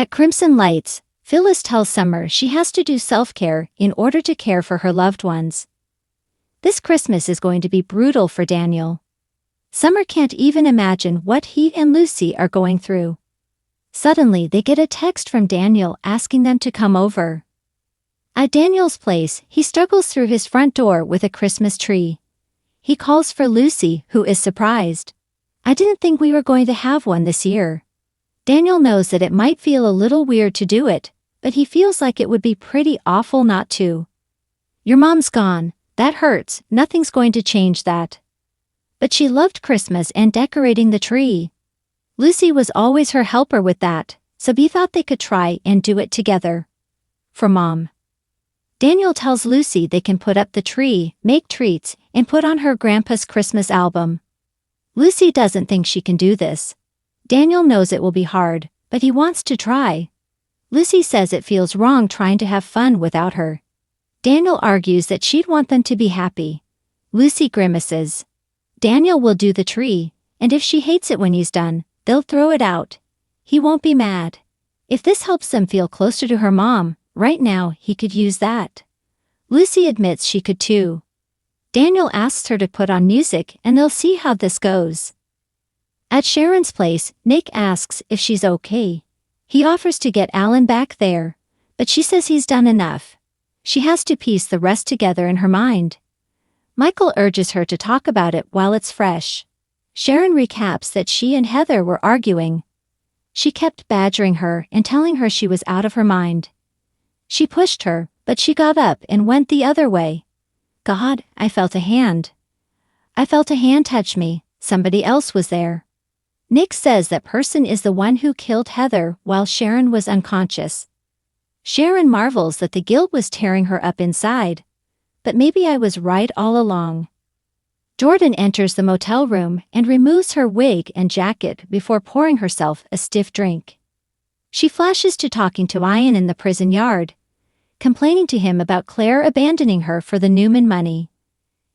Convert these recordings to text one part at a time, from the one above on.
At Crimson Lights, Phyllis tells Summer she has to do self-care in order to care for her loved ones. This Christmas is going to be brutal for Daniel. Summer can't even imagine what he and Lucy are going through. Suddenly they get a text from Daniel asking them to come over. At Daniel's place, he struggles through his front door with a Christmas tree. He calls for Lucy, who is surprised. "I didn't think we were going to have one this year." Daniel knows that it might feel a little weird to do it, but he feels like it would be pretty awful not to. "Your mom's gone. That hurts. Nothing's going to change that." But she loved Christmas and decorating the tree. Lucy was always her helper with that, so he thought they could try and do it together. For Mom. Daniel tells Lucy they can put up the tree, make treats, and put on her grandpa's Christmas album. Lucy doesn't think she can do this. Daniel knows it will be hard, but he wants to try. Lucy says it feels wrong trying to have fun without her. Daniel argues that she'd want them to be happy. Lucy grimaces. Daniel will do the tree, and if she hates it when he's done, they'll throw it out. He won't be mad. If this helps them feel closer to her mom, right now he could use that. Lucy admits she could too. Daniel asks her to put on music and they'll see how this goes. At Sharon's place, Nick asks if she's okay. He offers to get Alan back there, but she says he's done enough. She has to piece the rest together in her mind. Michael urges her to talk about it while it's fresh. Sharon recaps that she and Heather were arguing. She kept badgering her and telling her she was out of her mind. She pushed her, but she got up and went the other way. "God, I felt a hand. I felt a hand touch me. Somebody else was there." Nick says that person is the one who killed Heather while Sharon was unconscious. Sharon marvels that the guilt was tearing her up inside. But maybe I was right all along. Jordan enters the motel room and removes her wig and jacket before pouring herself a stiff drink. She flashes to talking to Ian in the prison yard, complaining to him about Claire abandoning her for the Newman money.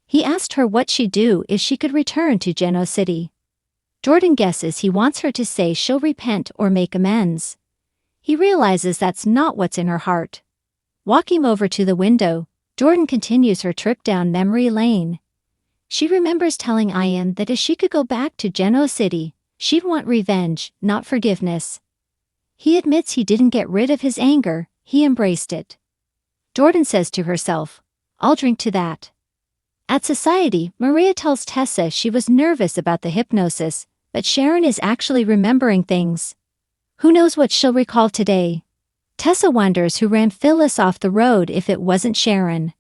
He asked her what she'd do if she could return to Genoa City. Jordan guesses he wants her to say she'll repent or make amends. He realizes that's not what's in her heart. Walking over to the window, Jordan continues her trip down memory lane. She remembers telling Ian that if she could go back to Genoa City, she'd want revenge, not forgiveness. He admits he didn't get rid of his anger, he embraced it. Jordan says to herself, "I'll drink to that." At Society, Maria tells Tessa she was nervous about the hypnosis, but Sharon is actually remembering things. Who knows what she'll recall today? Tessa wonders who ran Phyllis off the road if it wasn't Sharon.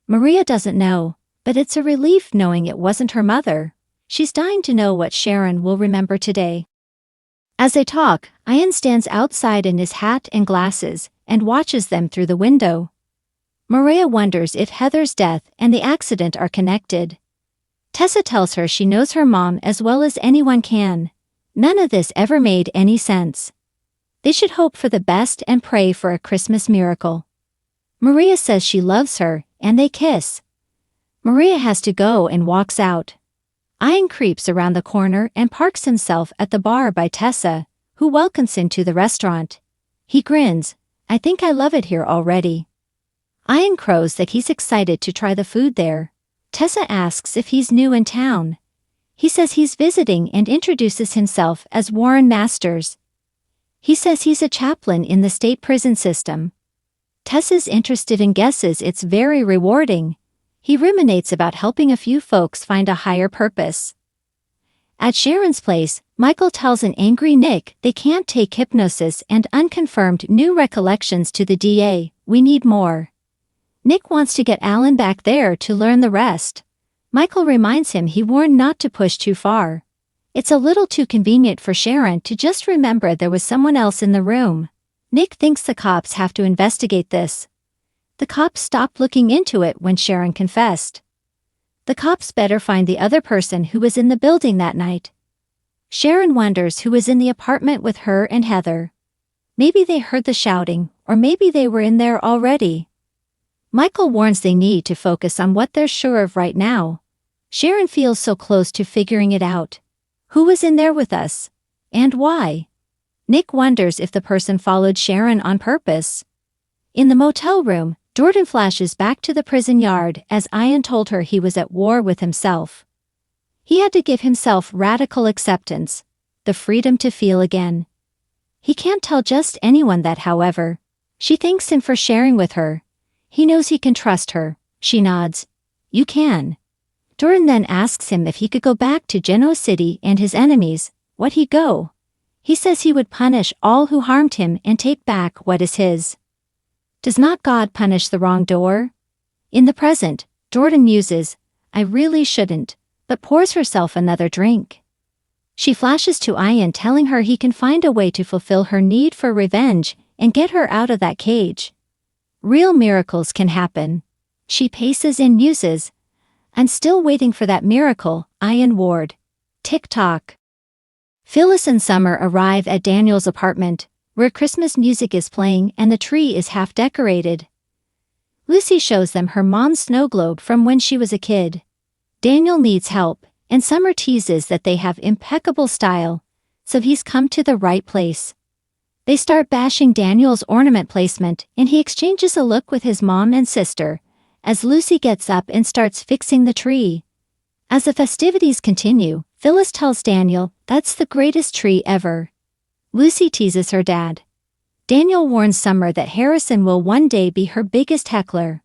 Maria doesn't know, but it's a relief knowing it wasn't her mother. She's dying to know what Sharon will remember today. As they talk, Ian stands outside in his hat and glasses and watches them through the window. Maria wonders if Heather's death and the accident are connected. Tessa tells her she knows her mom as well as anyone can. None of this ever made any sense. They should hope for the best and pray for a Christmas miracle. Maria says she loves her, and they kiss. Maria has to go and walks out. Ian creeps around the corner and parks himself at the bar by Tessa, who welcomes him to the restaurant. He grins. "I think I love it here already." Ian crows that he's excited to try the food there. Tessa asks if he's new in town. He says he's visiting and introduces himself as Warren Masters. He says he's a chaplain in the state prison system. Tessa's interested and guesses it's very rewarding. He ruminates about helping a few folks find a higher purpose. At Sharon's place, Michael tells an angry Nick they can't take hypnosis and unconfirmed new recollections to the DA. "We need more." Nick wants to get Alan back there to learn the rest. Michael reminds him he warned not to push too far. It's a little too convenient for Sharon to just remember there was someone else in the room. Nick thinks the cops have to investigate this. The cops stopped looking into it when Sharon confessed. The cops better find the other person who was in the building that night. Sharon wonders who was in the apartment with her and Heather. Maybe they heard the shouting, or maybe they were in there already. Michael warns they need to focus on what they're sure of right now. Sharon feels so close to figuring it out. Who was in there with us? And why? Nick wonders if the person followed Sharon on purpose. In the motel room, Jordan flashes back to the prison yard as Y&R told her he was at war with himself. He had to give himself radical acceptance, the freedom to feel again. He can't tell just anyone that, however. She thanks him for sharing with her. He knows he can trust her. She nods. You can. Jordan then asks him if he could go back to Genoa City and his enemies. Would he go? He says he would punish all who harmed him and take back what is his. Does not God punish the wrongdoer? In the present, Jordan muses, I really shouldn't, but pours herself another drink. She flashes to Y&R telling her he can find a way to fulfill her need for revenge and get her out of that cage. Real miracles can happen. She paces and muses, I'm still waiting for that miracle, Y&R Ward. Tick-tock. Phyllis and Summer arrive at Daniel's apartment, where Christmas music is playing and the tree is half decorated. Lucy shows them her mom's snow globe from when she was a kid. Daniel needs help, and Summer teases that they have impeccable style, so he's come to the right place. They start bashing Daniel's ornament placement, and he exchanges a look with his mom and sister, as Lucy gets up and starts fixing the tree. As the festivities continue, Phyllis tells Daniel that's the greatest tree ever. Lucy teases her dad. Daniel warns Summer that Harrison will one day be her biggest heckler.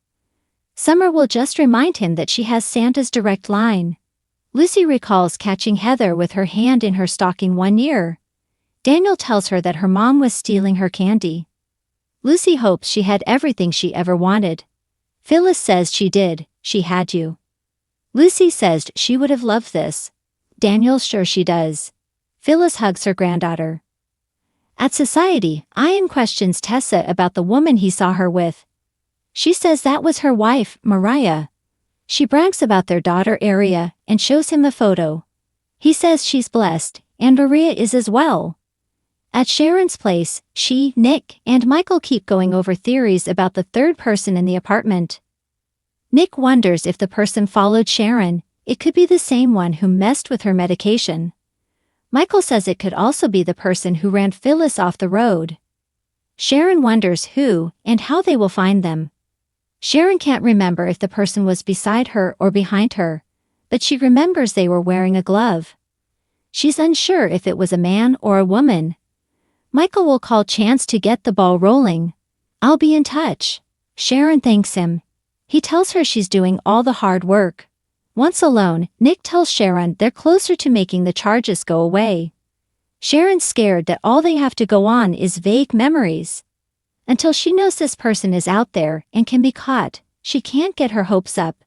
Summer will just remind him that she has Santa's direct line. Lucy recalls catching Heather with her hand in her stocking one year. Daniel tells her that her mom was stealing her candy. Lucy hopes she had everything she ever wanted. Phyllis says she did, she had you. Lucy says she would have loved this. Daniel's sure she does. Phyllis hugs her granddaughter. At society, Y&R questions Tessa about the woman he saw her with. She says that was her wife, Mariah. She brags about their daughter Aria and shows him a photo. He says she's blessed, and Maria is as well. At Sharon's place, she, Nick, and Michael keep going over theories about the third person in the apartment. Nick wonders if the person followed Sharon. It could be the same one who messed with her medication. Michael says it could also be the person who ran Phyllis off the road. Sharon wonders who and how they will find them. Sharon can't remember if the person was beside her or behind her, but she remembers they were wearing a glove. She's unsure if it was a man or a woman. Michael will call Chance to get the ball rolling. I'll be in touch. Sharon thanks him. He tells her she's doing all the hard work. Once alone, Nick tells Sharon they're closer to making the charges go away. Sharon's scared that all they have to go on is vague memories. Until she knows this person is out there and can be caught, she can't get her hopes up.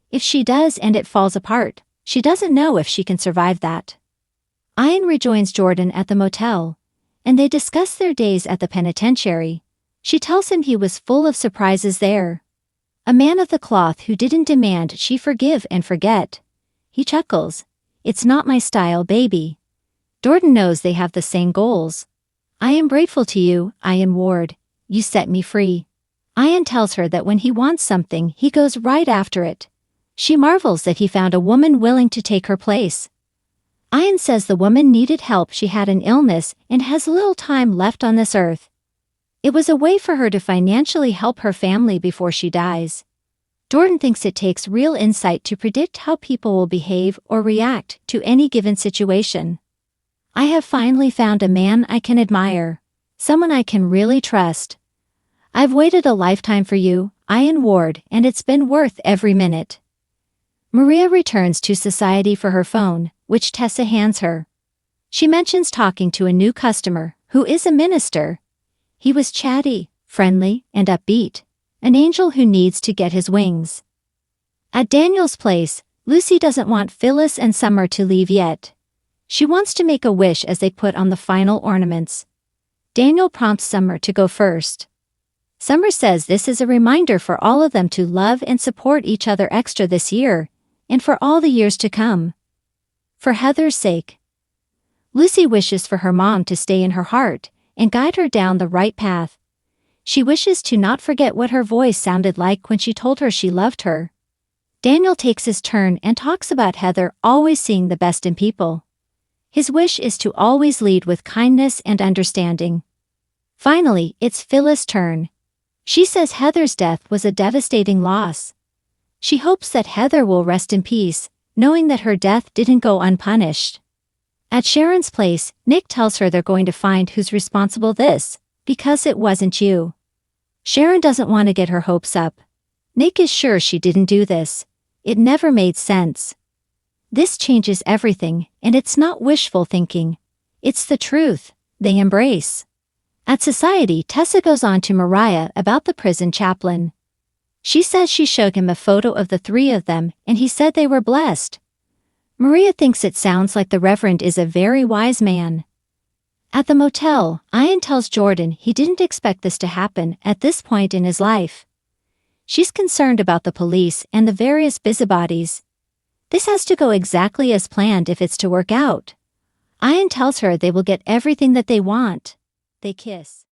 If she does and it falls apart, she doesn't know if she can survive that. Y&R rejoins Jordan at the motel, and they discuss their days at the penitentiary. She tells him he was full of surprises there. A man of the cloth who didn't demand she forgive and forget. He chuckles. It's not my style, baby. Jordan knows they have the same goals. I am grateful to you, Y&R Ward. You set me free. Y&R tells her that when he wants something, he goes right after it. She marvels that he found a woman willing to take her place. Y&R says the woman needed help. She had an illness and has little time left on this earth. It was a way for her to financially help her family before she dies. Jordan thinks it takes real insight to predict how people will behave or react to any given situation. I have finally found a man I can admire, someone I can really trust. I've waited a lifetime for you, Y&R Ward, and it's been worth every minute. Maria returns to society for her phone, which Tessa hands her. She mentions talking to a new customer, who is a minister. He was chatty, friendly, and upbeat, an angel who needs to get his wings. At Daniel's place, Lucy doesn't want Phyllis and Summer to leave yet. She wants to make a wish as they put on the final ornaments. Daniel prompts Summer to go first. Summer says this is a reminder for all of them to love and support each other extra this year, and for all the years to come. For Heather's sake. Lucy wishes for her mom to stay in her heart and guide her down the right path. She wishes to not forget what her voice sounded like when she told her she loved her. Daniel takes his turn and talks about Heather always seeing the best in people. His wish is to always lead with kindness and understanding. Finally, it's Phyllis' turn. She says Heather's death was a devastating loss. She hopes that Heather will rest in peace, knowing that her death didn't go unpunished. At Sharon's place, Nick tells her they're going to find who's responsible because it wasn't you. Sharon doesn't want to get her hopes up. Nick is sure she didn't do this. It never made sense. This changes everything, and it's not wishful thinking. It's the truth they embrace. At Society, Tessa goes on to Mariah about the prison chaplain. She says she showed him a photo of the three of them and he said they were blessed. Maria thinks it sounds like the Reverend is a very wise man. At the motel, Ian tells Jordan he didn't expect this to happen at this point in his life. She's concerned about the police and the various busybodies. This has to go exactly as planned if it's to work out. Ian tells her they will get everything that they want. They kiss.